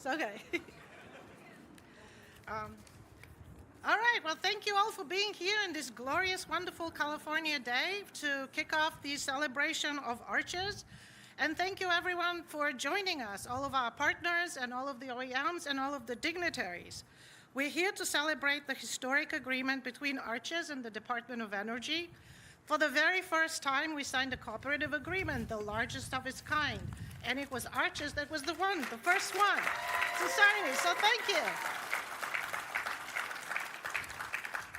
Okay. All right. Well, thank you all for being here in this glorious, wonderful California day to kick off the celebration of arches. And thank you, everyone, for joining us, all of our partners and all of the OEMs and all of the dignitaries. We're here to celebrate the historic agreement between Arches and the Department of Energy. For the very first time, we signed a cooperative agreement, the largest of its kind. And it was Arches that was the first one to sign it. So thank you.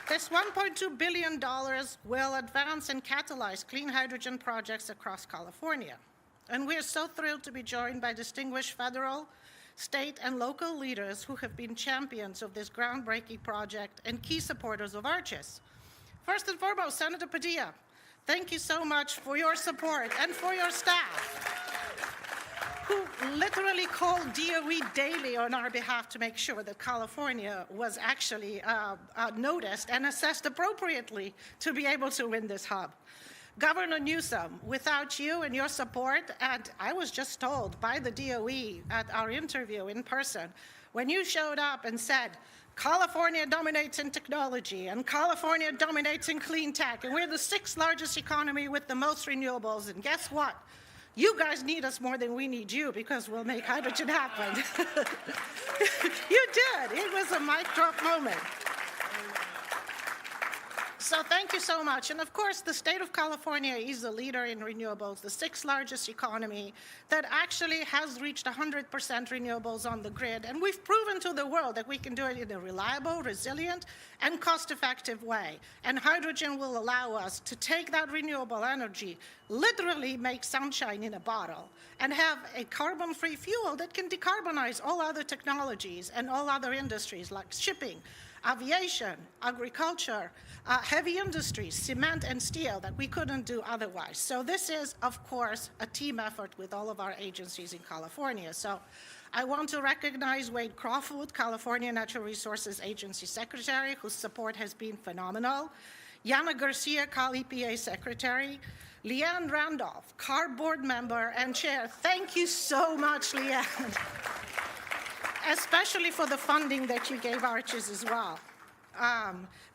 This $1.2 billion will advance and catalyze clean hydrogen projects across California. And we are so thrilled to be joined by distinguished federal, state, and local leaders who have been champions of this groundbreaking project and key supporters of Arches. First and foremost, Senator Padilla, thank you so much for your support and for your staff, who literally called DOE daily on our behalf to make sure that California was actually noticed and assessed appropriately to be able to win this hub. Governor Newsom, without you and your support, and I was just told by the DOE at our interview in person, when you showed up and said, California dominates in technology, and California dominates in clean tech, and we're the 6th largest economy with the most renewables, and guess what? You guys need us more than we need you because we'll make hydrogen happen. You did. It was a mic drop moment. So thank you so much. And of course, the state of California is a leader in renewables, the 6th largest economy that actually has reached 100% renewables on the grid. And we've proven to the world that we can do it in a reliable, resilient, and cost-effective way. And hydrogen will allow us to take that renewable energy, literally make sunshine in a bottle, and have a carbon-free fuel that can decarbonize all other technologies and all other industries like shipping, aviation, agriculture, heavy industries, cement and steel that we couldn't do otherwise. So this is, of course, a team effort with all of our agencies in California. So I want to recognize Wade Crawford, California Natural Resources Agency Secretary, whose support has been phenomenal. Yana Garcia, Cal EPA Secretary. Leanne Randolph, CAR board member and chair. Thank you so much, Leanne. Especially for the funding that you gave Arches as well.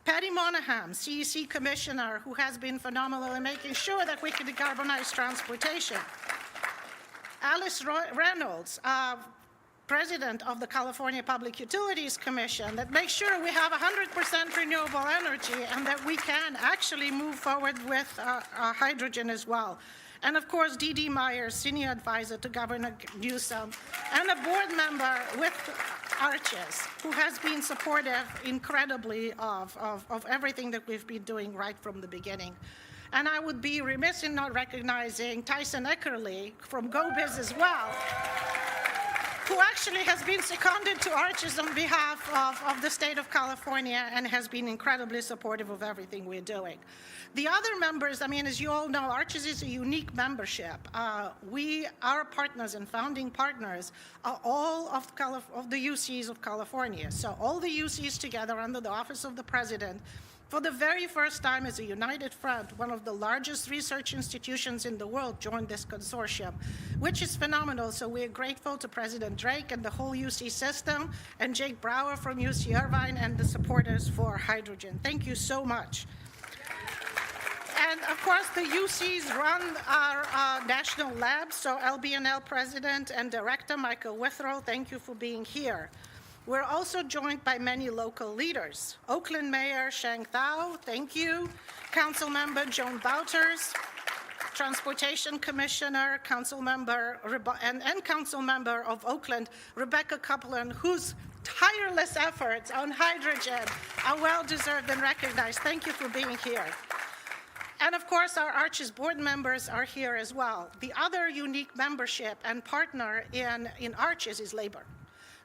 Patty Monahan, CEC Commissioner, who has been phenomenal in making sure that we can decarbonize transportation. Alice Reynolds, President of the California Public Utilities Commission, that makes sure we have 100% renewable energy and that we can actually move forward with hydrogen as well. And of course, D.D. Myers, Senior Advisor to Governor Newsom, and a board member with Arches, who has been supportive incredibly of everything that we've been doing right from the beginning. And I would be remiss in not recognizing Tyson Eckerly from GoBiz as well, who actually has been seconded to Arches on behalf of the state of California and has been incredibly supportive of everything we're doing. The other members, I mean, as you all know, Arches is a unique membership. Our partners and founding partners are all of the UCs of California. So all the UCs together under the Office of the President, for the very first time as a united front, one of the largest research institutions in the world joined this consortium, which is phenomenal. So we're grateful to President Drake and the whole UC system, and Jake Brower from UC Irvine and the supporters for hydrogen. Thank you so much. And of course, the UCs run our national labs. So LBNL President and Director Michael Withrow, thank you for being here. We're also joined by many local leaders. Oakland Mayor Shang Thao, thank you. Council Member Joan Bouters, Transportation Commissioner, Council Member, and Council Member of Oakland, Rebecca Copeland, whose tireless efforts on hydrogen are well-deserved and recognized. Thank you for being here. And of course, our Arches board members are here as well. The other unique membership and partner in Arches is labor.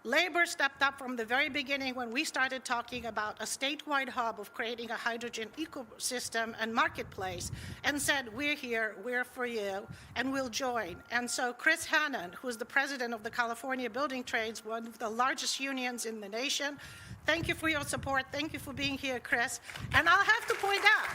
Labor stepped up from the very beginning when we started talking about a statewide hub of creating a hydrogen ecosystem and marketplace and said, we're here, we're for you, and we'll join. And so Chris Hannon, who's the president of the California Building Trades, one of the largest unions in the nation, thank you for your support. Thank you for being here, Chris. And I'll have to point out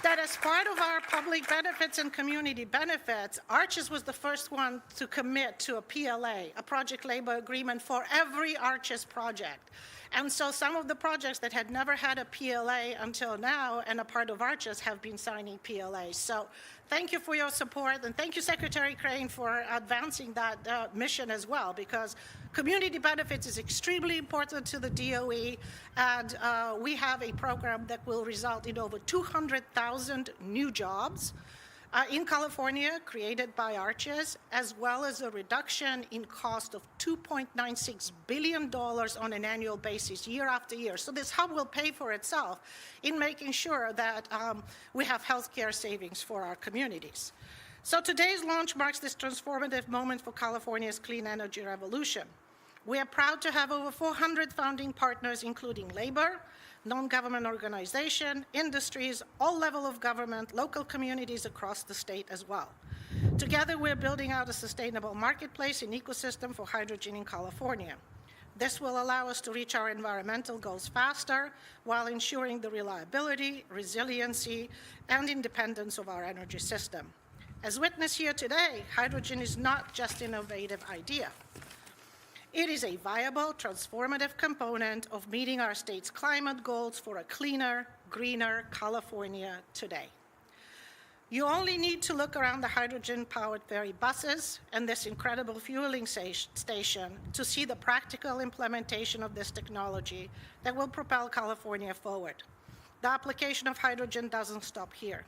that as part of our public benefits and community benefits, Arches was the first one to commit to a PLA, a project labor agreement for every Arches project. And so some of the projects that had never had a PLA until now and a part of Arches have been signing PLAs. So thank you for your support, and thank you, Secretary Crane, for advancing that mission as well, because community benefits is extremely important to the DOE, and we have a program that will result in over 200,000 new jobs in California created by Arches, as well as a reduction in cost of $2.96 billion on an annual basis year after year. So this hub will pay for itself in making sure that we have healthcare savings for our communities. So today's launch marks this transformative moment for California's clean energy revolution. We are proud to have over 400 founding partners, including labor, non-government organization, industries, all levels of government, local communities across the state as well. Together, we're building out a sustainable marketplace and ecosystem for hydrogen in California. This will allow us to reach our environmental goals faster while ensuring the reliability, resiliency, and independence of our energy system. As witnessed here today, hydrogen is not just an innovative idea. It is a viable, transformative component of meeting our state's climate goals for a cleaner, greener California today. You only need to look around the hydrogen-powered ferry buses and this incredible fueling station to see the practical implementation of this technology that will propel California forward. The application of hydrogen doesn't stop here.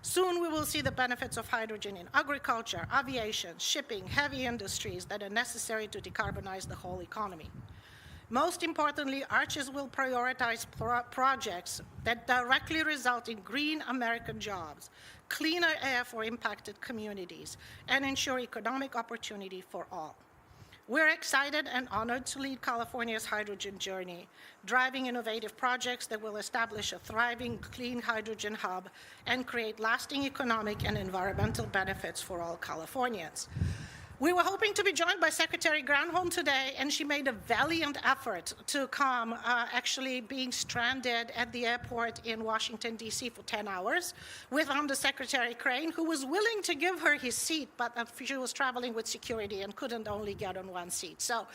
Soon we will see the benefits of hydrogen in agriculture, aviation, shipping, heavy industries that are necessary to decarbonize the whole economy. Most importantly, Arches will prioritize projects that directly result in green American jobs, cleaner air for impacted communities, and ensure economic opportunity for all. We're excited and honored to lead California's hydrogen journey, driving innovative projects that will establish a thriving clean hydrogen hub and create lasting economic and environmental benefits for all Californians. We were hoping to be joined by Secretary Granholm today, and she made a valiant effort to come, actually being stranded at the airport in Washington, D.C. for 10 hours with Undersecretary Crane, who was willing to give her his seat, but she was traveling with security and couldn't only get on one seat. So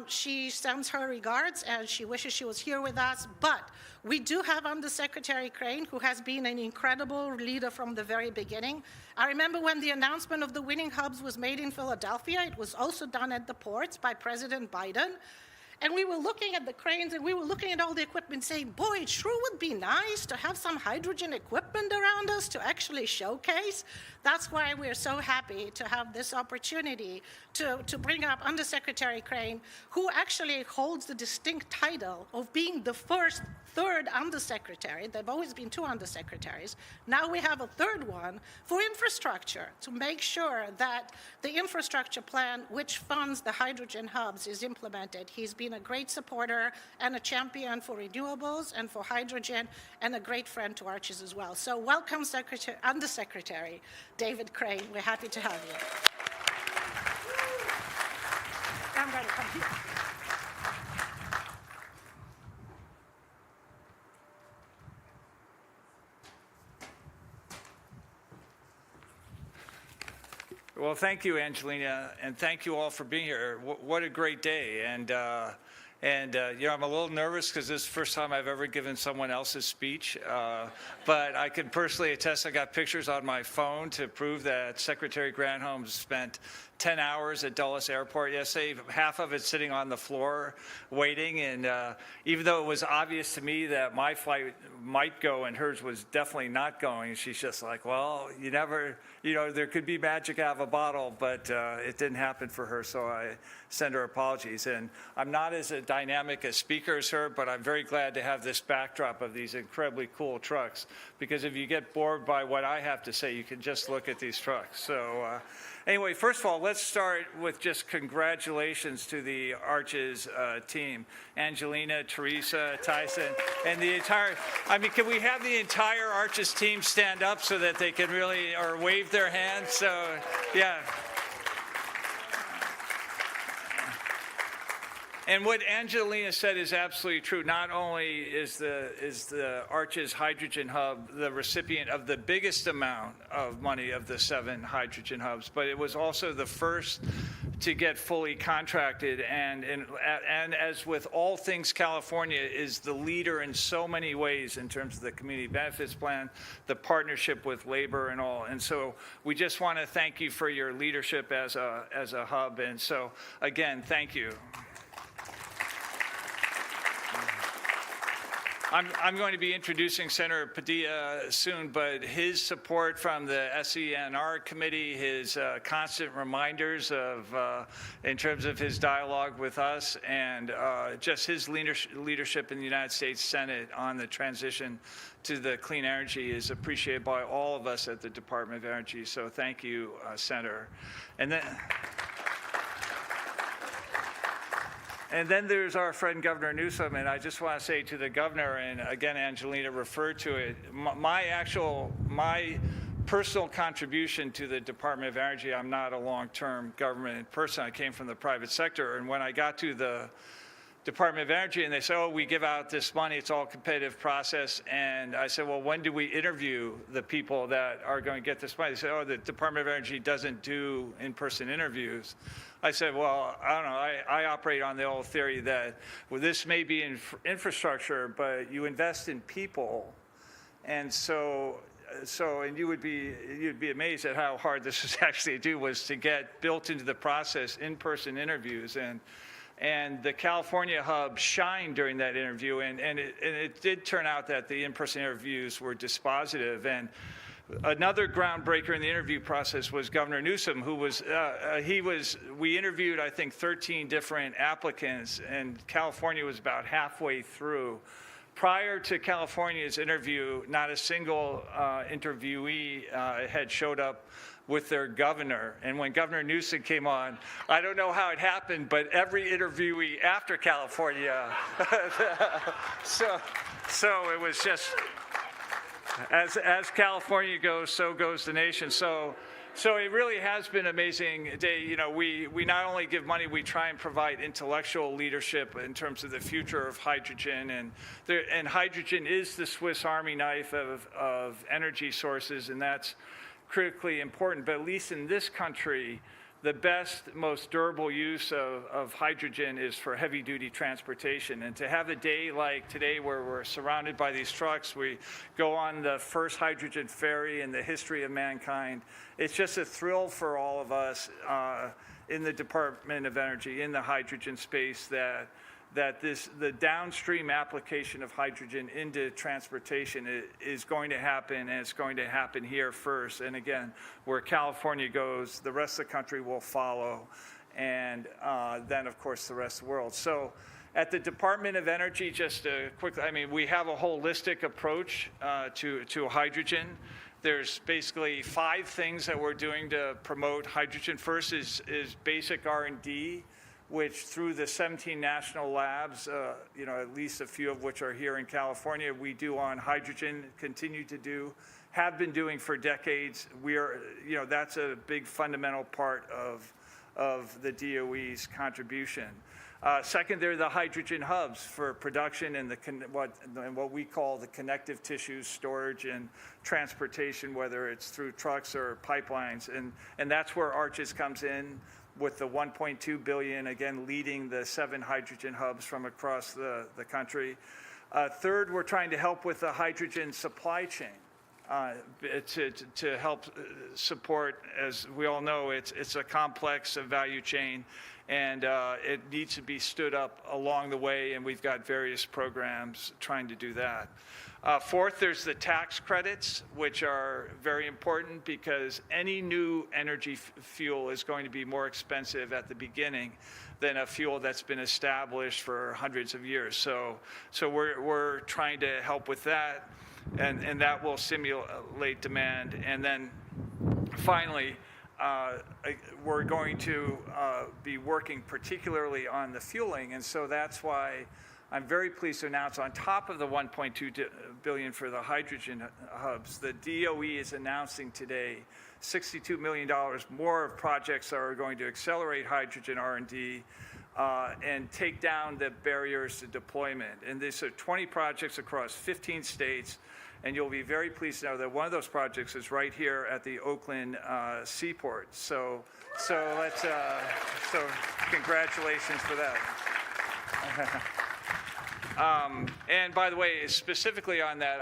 she sends her regards, and she wishes she was here with us. But we do have Undersecretary Crane, who has been an incredible leader from the very beginning. I remember when the announcement of the winning hubs was made in Philadelphia, it was also done at the ports by President Biden. And we were looking at the cranes and we were looking at all the equipment saying, boy, it sure would be nice to have some hydrogen equipment around us to actually showcase. That's why we're so happy to have this opportunity to bring up Undersecretary Crane, who actually holds the distinct title of being the third undersecretary. There have always been two undersecretaries. Now we have a third one for infrastructure to make sure that the infrastructure plan, which funds the hydrogen hubs, is implemented. He's been a great supporter and a champion for renewables and for hydrogen, and a great friend to Arches as well. So welcome, Undersecretary David Crane. We're happy to have you. I'm going to come here. Well, thank you, Angelina, and thank you all for being here. What a great day. And you know, I'm a little nervous because this is the first time I've ever given someone else's speech. But I can personally attest, I got pictures on my phone to prove that Secretary Granholm spent 10 hours at Dulles Airport yesterday, half of it sitting on the floor waiting. And even though it was obvious to me that my flight might go and hers was definitely not going, she's just like, well, you never, you know, there could be magic out of a bottle, but it didn't happen for her. So I send her apologies. And I'm not as a dynamic a speaker as her, but I'm very glad to have this backdrop of these incredibly cool trucks, because if you get bored by what I have to say, you can just look at these trucks. So anyway, first of all, let's start with just congratulations to the Arches team. Angelina, Teresa, Tyson, and the entire, I mean, can we have the entire Arches team stand up so that they can really, or wave their hands? So, yeah. And what Angelina said is absolutely true. Not only is the Arches Hydrogen Hub the recipient of the biggest amount of money of the 7 hydrogen hubs, but it was also the first to get fully contracted. And as with all things California, is the leader in so many ways in terms of the community benefits plan, the partnership with labor and all. And so we just want to thank you for your leadership as a hub. And so again, thank you. I'm going to be introducing Senator Padilla soon, but his support from the SENR committee, his constant reminders of, in terms of his dialogue with us, and just his leadership in the United States Senate on the transition to the clean energy is appreciated by all of us at the Department of Energy. So thank you, Senator. And then there's our friend Governor Newsom, and I just want to say to the governor, and again, Angelina referred to it, my personal contribution to the Department of Energy, I'm not a long-term government person. I came from the private sector, and when I got to the Department of Energy and they said, oh, we give out this money, it's all competitive process. And I said, well, when do we interview the people that are going to get this money? They said, oh, the Department of Energy doesn't do in-person interviews. I said, well, I don't know, I operate on the old theory that, well, this may be infrastructure, but you invest in people. And so and you'd be amazed at how hard this was actually to do, was to get built into the process in-person interviews. And the California hub shined during that interview, and it did turn out that the in-person interviews were dispositive. And another groundbreaker in the interview process was Governor Newsom, who was, we interviewed, I think, 13 different applicants, and California was about halfway through. Prior to California's interview, not a single interviewee had showed up with their governor. And when Governor Newsom came on, I don't know how it happened, but every interviewee after California, so it was just, as California goes, so goes the nation. So it really has been an amazing day. You know, we not only give money, we try and provide intellectual leadership in terms of the future of hydrogen. And hydrogen is the Swiss Army knife of energy sources, and that's critically important. But at least in this country, the best, most durable use of hydrogen is for heavy-duty transportation. And to have a day like today where we're surrounded by these trucks, we go on the first hydrogen ferry in the history of mankind, it's just a thrill for all of us in the Department of Energy, in the hydrogen space, that the downstream application of hydrogen into transportation is going to happen, and it's going to happen here first. And again, where California goes, the rest of the country will follow, and then, of course, the rest of the world. So at the Department of Energy, just quickly, I mean, we have a holistic approach to hydrogen. There's basically 5 things that we're doing to promote hydrogen. First is basic R&D, which through the 17 national labs, you know, at least a few of which are here in California, we do on hydrogen, continue to do, have been doing for decades. We are, you know, that's a big fundamental part of the DOE's contribution. Second, they're the hydrogen hubs for production and what we call the connective tissues, storage and transportation, whether it's through trucks or pipelines. And that's where Arches comes in, with the $1.2 billion, again, leading the 7 hydrogen hubs from across the country. Third, we're trying to help with the hydrogen supply chain to help support, as we all know, it's a complex value chain, and it needs to be stood up along the way, and we've got various programs trying to do that. Fourth, there's the tax credits, which are very important because any new energy fuel is going to be more expensive at the beginning than a fuel that's been established for hundreds of years. So we're trying to help with that, and that will stimulate demand. And then finally, we're going to be working particularly on the fueling, and so that's why I'm very pleased to announce, on top of the $1.2 billion for the hydrogen hubs, the DOE is announcing today $62 million more of projects that are going to accelerate hydrogen R&D. and take down the barriers to deployment. And these are 20 projects across 15 states. And you'll be very pleased to know that one of those projects is right here at the Oakland seaport. So let's so congratulations for that. And by the way, specifically on that,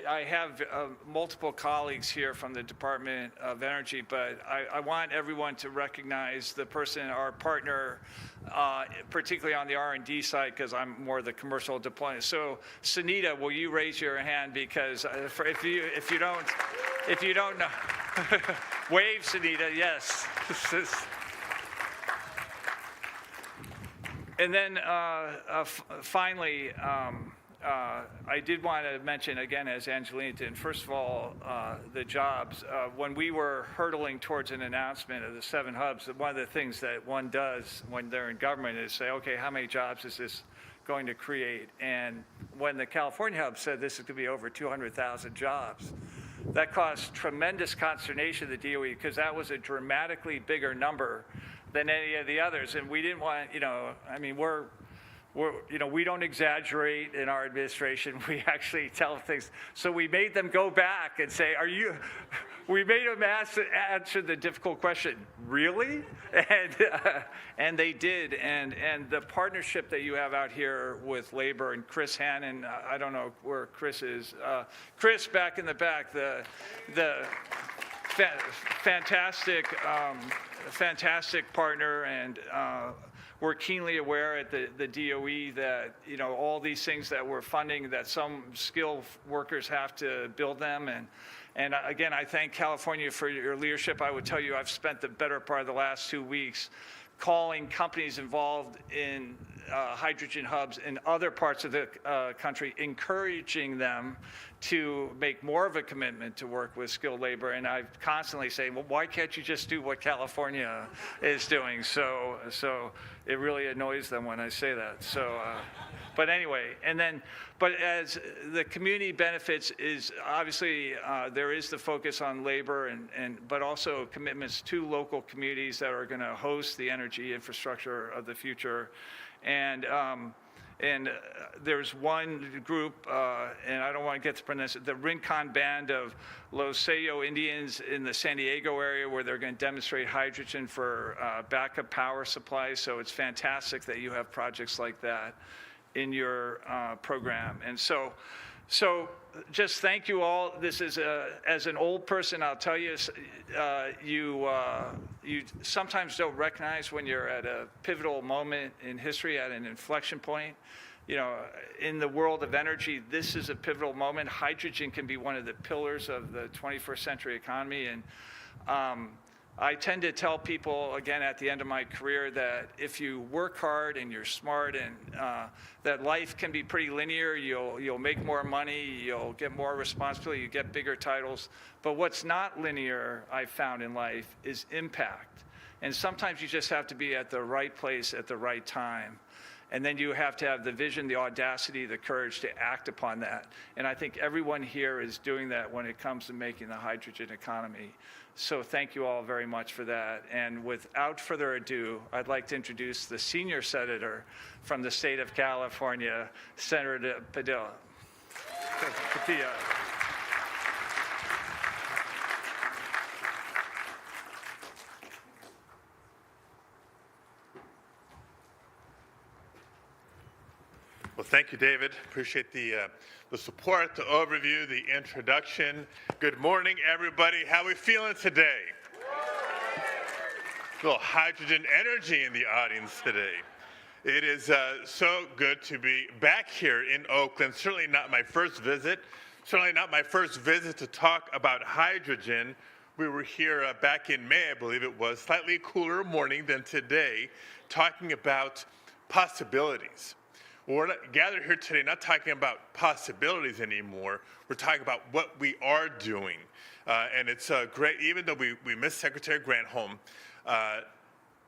I have multiple colleagues here from the Department of Energy, but I want everyone to recognize the person, our partner, particularly on the R&D side, because I'm more the commercial deployment. So, Sunita, will you raise your hand? Because if you don't know, wave, Sunita. Yes. And then finally, I did want to mention again, as Angelina did, first of all, the jobs. When we were hurtling towards an announcement of the 7 hubs, one of the things that one does when they're in government is say, okay, how many jobs is this going to create? And when the California hub said this is going to be over 200,000 jobs, that caused tremendous consternation to the DOE because that was a dramatically bigger number than any of the others. And we didn't want, I mean, we don't exaggerate in our administration. We actually tell things. So we made them go back and say, we made them answer the difficult question, really? And they did. And the partnership that you have out here with labor and Chris Hannon, I don't know where Chris is. Chris, back in the back, the fantastic partner, and we're keenly aware at the DOE that all these things that we're funding, that some skilled workers have to build them, and again, I thank California for your leadership. I would tell you, I've spent the better part of the last 2 weeks calling companies involved in hydrogen hubs in other parts of the country, encouraging them to make more of a commitment to work with skilled labor. And I constantly say, well, why can't you just do what California is doing? So it really annoys them when I say that. So, but anyway, but as the community benefits is obviously there is the focus on labor but also commitments to local communities that are going to host the energy infrastructure of the future. And there's one group, and I don't want to get to pronounce it, the Rincon Band of Los Sello Indians in the San Diego area, where they're going to demonstrate hydrogen for backup power supplies. So it's fantastic that you have projects like that in your program. And so just thank you all. This is, as an old person, I'll tell you, you sometimes don't recognize when you're at a pivotal moment in history, at an inflection point. In the world of energy, this is a pivotal moment. Hydrogen can be one of the pillars of the 21st century economy. And I tend to tell people, again, at the end of my career, that if you work hard and you're smart, and that life can be pretty linear. You'll make more money, you'll get more responsibility, you get bigger titles. But what's not linear, I've found in life, is impact. And sometimes you just have to be at the right place at the right time. And then you have to have the vision, the audacity, the courage to act upon that. And I think everyone here is doing that when it comes to making the hydrogen economy. So thank you all very much for that. And without further ado, I'd like to introduce the senior senator from the state of California, Senator Padilla. Padilla. Well, thank you, David. Appreciate the support, the overview, the introduction. Good morning, everybody. How are we feeling today? A little hydrogen energy in the audience today. It is so good to be back here in Oakland. Certainly not my first visit. Certainly not my first visit to talk about hydrogen. We were here back in May, I believe it was, slightly cooler morning than today, talking about possibilities. We're not gathered here today not talking about possibilities anymore. We're talking about what we are doing. And it's great, even though we miss Secretary Granholm,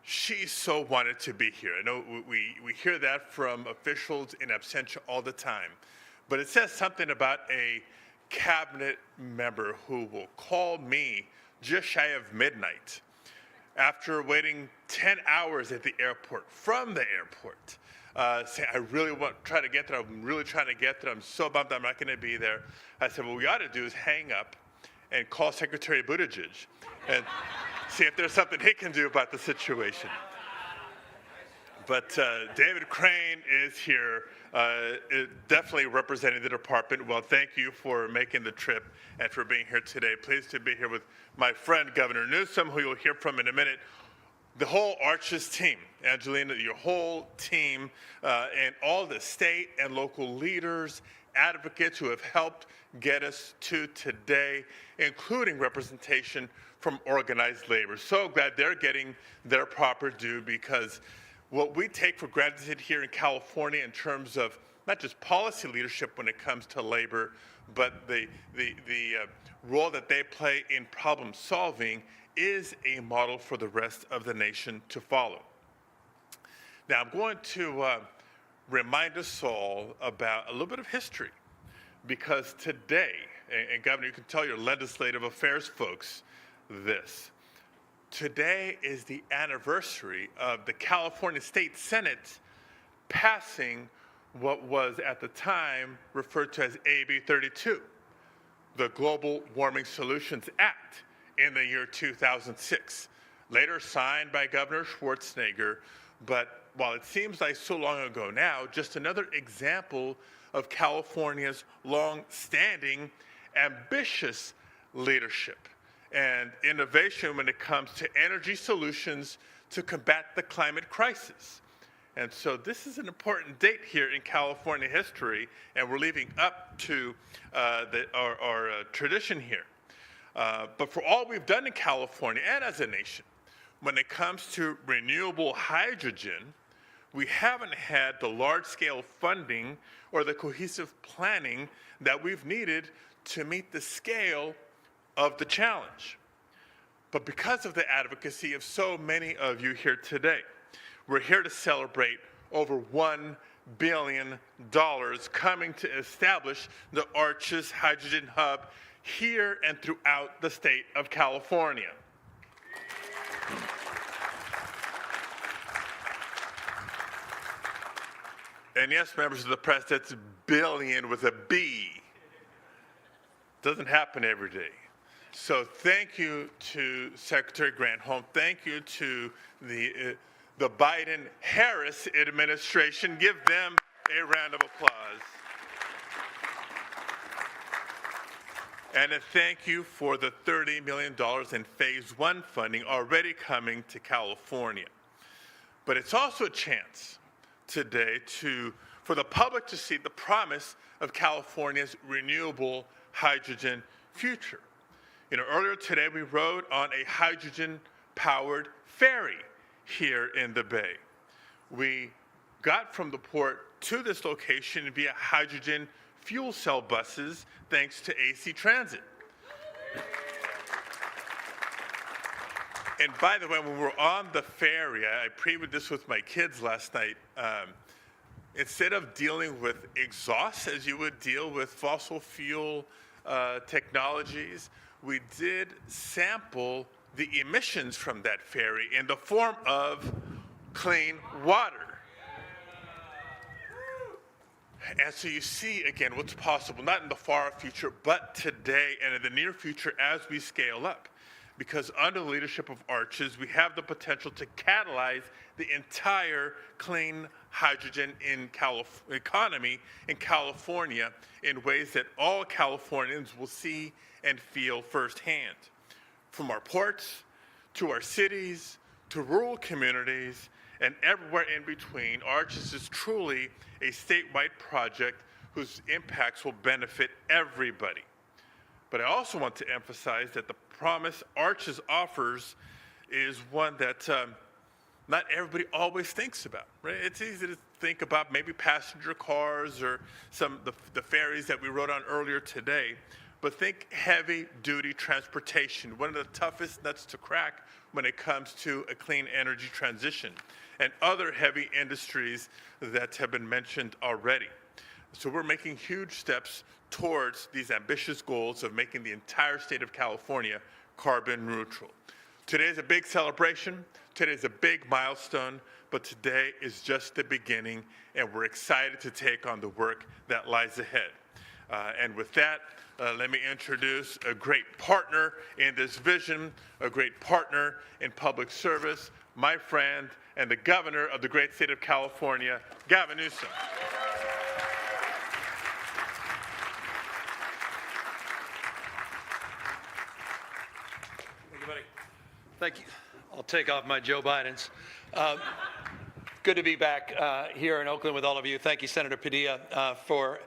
she so wanted to be here. I know we hear that from officials in absentia all the time. But it says something about a cabinet member who will call me just shy of midnight after waiting 10 hours at the airport, from the airport, saying, I really want to try to get there. I'm really trying to get there. I'm so bummed I'm not going to be there. I said, what we ought to do is hang up and call Secretary Buttigieg and see if there's something he can do about the situation. But David Crane is here, definitely representing the department. Well, thank you for making the trip and for being here today. Pleased to be here with my friend, Governor Newsom, who you'll hear from in a minute. The whole Arches team, Angelina, your whole team, and all the state and local leaders, advocates who have helped get us to today, including representation from organized labor. So glad they're getting their proper due, because what we take for granted here in California in terms of not just policy leadership when it comes to labor, but the role that they play in problem solving is a model for the rest of the nation to follow. Now, I'm going to remind us all about a little bit of history, because today, and Governor, you can tell your legislative affairs folks this, today is the anniversary of the California State Senate passing what was at the time referred to as AB 32, the Global Warming Solutions Act, in the year 2006, later signed by Governor Schwarzenegger. But while it seems like so long ago now, just another example of California's long-standing, ambitious leadership and innovation when it comes to energy solutions to combat the climate crisis. And so this is an important date here in California history, and we're leading up to our tradition here. But for all we've done in California and as a nation, when it comes to renewable hydrogen, we haven't had the large-scale funding or the cohesive planning that we've needed to meet the scale of the challenge. But because of the advocacy of so many of you here today, we're here to celebrate over $1 billion coming to establish the Arches Hydrogen Hub here and throughout the state of California. And yes, members of the press, that's billion with a B. Doesn't happen every day. So thank you to Secretary Granholm. Thank you to the Biden-Harris administration. Give them a round of applause. And a thank you for the $30 million in Phase 1 funding already coming to California. But it's also a chance today for the public to see the promise of California's renewable hydrogen future. You know, earlier today we rode on a hydrogen-powered ferry here in the Bay. We got from the port to this location via hydrogen fuel cell buses, thanks to AC Transit. And by the way, when we were on the ferry, I previewed this with my kids last night. Instead of dealing with exhaust as you would deal with fossil fuel technologies, we did sample the emissions from that ferry in the form of clean water. And so you see, again, what's possible, not in the far future, but today and in the near future as we scale up. Because under the leadership of Arches, we have the potential to catalyze the entire clean hydrogen economy in California in ways that all Californians will see and feel firsthand. From our ports, to our cities, to rural communities, and everywhere in between, Arches is truly a statewide project whose impacts will benefit everybody. But I also want to emphasize that the promise Arches offers is one that not everybody always thinks about, right? It's easy to think about maybe passenger cars or the ferries that we rode on earlier today, but think heavy-duty transportation, one of the toughest nuts to crack when it comes to a clean energy transition, and other heavy industries that have been mentioned already. So we're making huge steps towards these ambitious goals of making the entire state of California carbon neutral. Today is a big celebration. Today is a big milestone, but today is just the beginning, and we're excited to take on the work that lies ahead. And with that, let me introduce a great partner in this vision, a great partner in public service, my friend and the governor of the great state of California, Gavin Newsom. Thank you. I'll take off my Joe Bidens. Good to be back here in Oakland with all of you. Thank you, Senator Padilla, for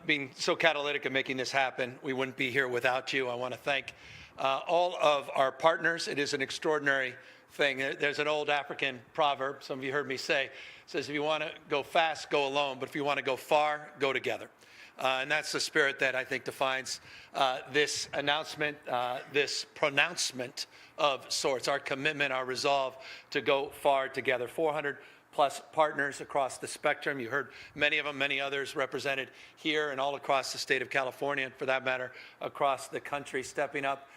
being so catalytic in making this happen. We wouldn't be here without you. I want to thank all of our partners. It is an extraordinary thing. There's an old African proverb, some of you heard me say, says if you want to go fast, go alone, but if you want to go far, go together. And that's the spirit that I think defines this announcement, this pronouncement of sorts, our commitment, our resolve to go far together. 400 plus partners across the spectrum. You heard many of them, many others represented here and all across the state of California, and for that matter, across the country, stepping up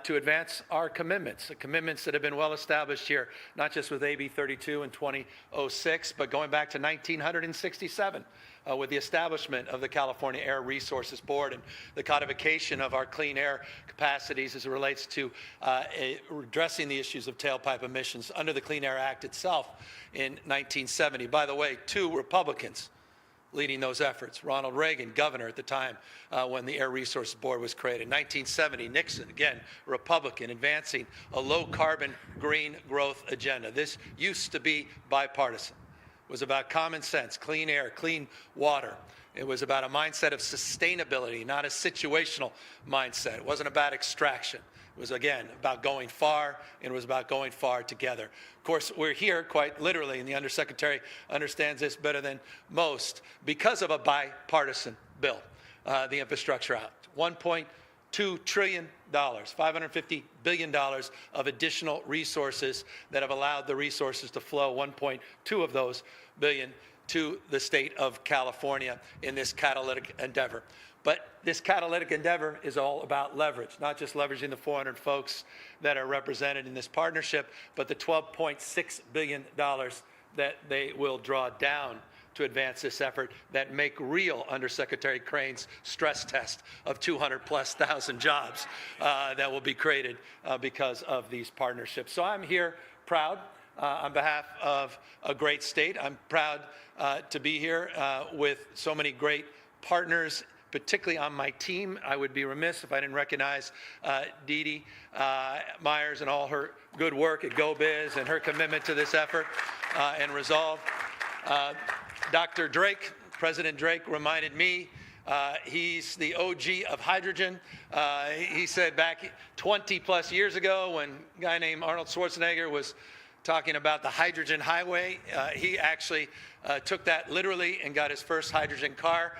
to advance our commitments, the commitments that have been well established here, not just with AB 32 in 2006, but going back to 1967 with the establishment of the California Air Resources Board and the codification of our clean air capacities as it relates to addressing the issues of tailpipe emissions under the Clean Air Act itself in 1970. By the way, 2 Republicans leading those efforts. Ronald Reagan, governor at the time when the Air Resources Board was created. 1970, Nixon, again, Republican, advancing a low-carbon green growth agenda. This used to be bipartisan. It was about common sense, clean air, clean water. It was about a mindset of sustainability, not a situational mindset. It wasn't about extraction. It was, again, about going far, and it was about going far together. Of course, we're here quite literally, and the Undersecretary understands this better than most, because of a bipartisan bill, the Infrastructure Act. $1.2 trillion, $550 billion of additional resources that have allowed the resources to flow, 1.2 of those billion to the state of California in this catalytic endeavor. But this catalytic endeavor is all about leverage, not just leveraging the 400 folks that are represented in this partnership, but the $12.6 billion that they will draw down to advance this effort that make real Undersecretary Crane's stress test of 200,000+ jobs that will be created because of these partnerships. So I'm here proud on behalf of a great state. I'm proud to be here with so many great partners, particularly on my team. I would be remiss if I didn't recognize Dee Dee Myers and all her good work at GoBiz and her commitment to this effort and resolve. Dr. Drake, President Drake, reminded me he's the OG of hydrogen. He said back 20+ years ago when a guy named Arnold Schwarzenegger was talking about the hydrogen highway, he actually took that literally and got his first hydrogen car.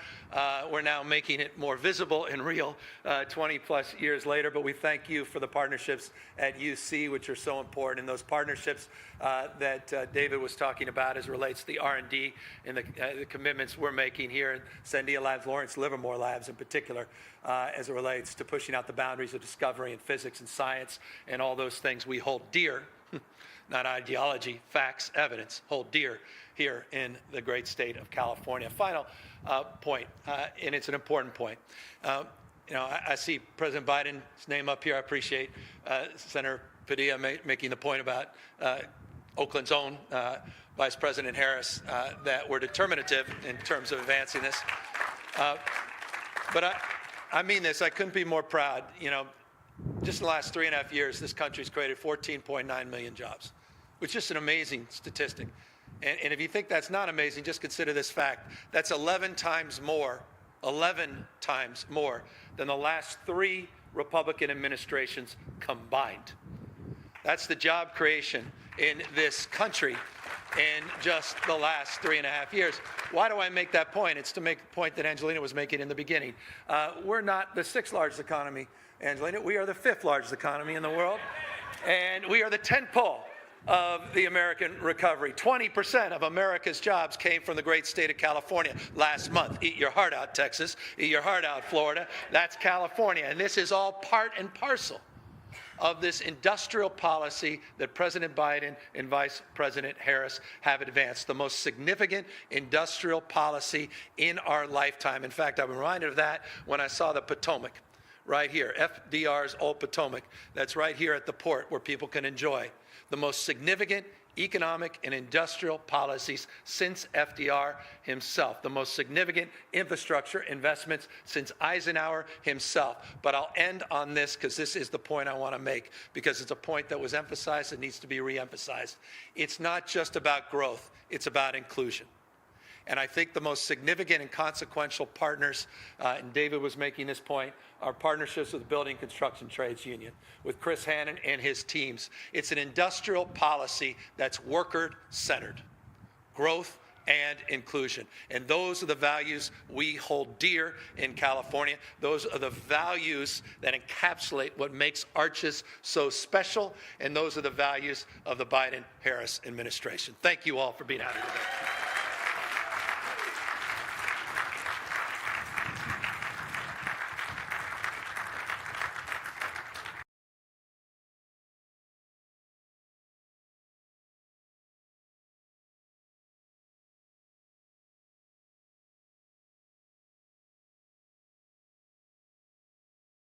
We're now making it more visible and real 20+ years later, but we thank you for the partnerships at UC, which are so important, and those partnerships that David was talking about as it relates to the R&D and the commitments we're making here at Sandia Labs, Lawrence Livermore Labs in particular, as it relates to pushing out the boundaries of discovery and physics and science and all those things we hold dear, not ideology, facts, evidence, hold dear here in the great state of California. Final point, and it's an important point. I see President Biden's name up here. I appreciate Senator Padilla making the point about Oakland's own Vice President Harris, that we're determinative in terms of advancing this. But I mean this, I couldn't be more proud. Just in the last 3.5 years, this country's created 14.9 million jobs, which is just an amazing statistic. And if you think that's not amazing, just consider this fact. That's 11 times more than the last 3 Republican administrations combined. That's the job creation in this country in just the last 3.5 years. Why do I make that point? It's to make the point that Angelina was making in the beginning. We're not the 6th largest economy, Angelina. We are the 5th largest economy in the world. And we are the tentpole of the American recovery. 20% of America's jobs came from the great state of California last month. Eat your heart out, Texas. Eat your heart out, Florida. That's California. And this is all part and parcel of this industrial policy that President Biden and Vice President Harris have advanced, the most significant industrial policy in our lifetime. In fact, I'm reminded of that when I saw the Potomac right here, FDR's old Potomac, that's right here at the port where people can enjoy the most significant economic and industrial policies since FDR himself, the most significant infrastructure investments since Eisenhower himself. But I'll end on this because this is the point I want to make, because it's a point that was emphasized and needs to be re-emphasized. It's not just about growth, it's about inclusion. And I think the most significant and consequential partners, and David was making this point, are partnerships with the Building and Construction Trades Union, with Chris Hannon and his teams. It's an industrial policy that's worker-centered, growth and inclusion. And those are the values we hold dear in California. Those are the values that encapsulate what makes Arches so special, and those are the values of the Biden-Harris administration. Thank you all for being out here today.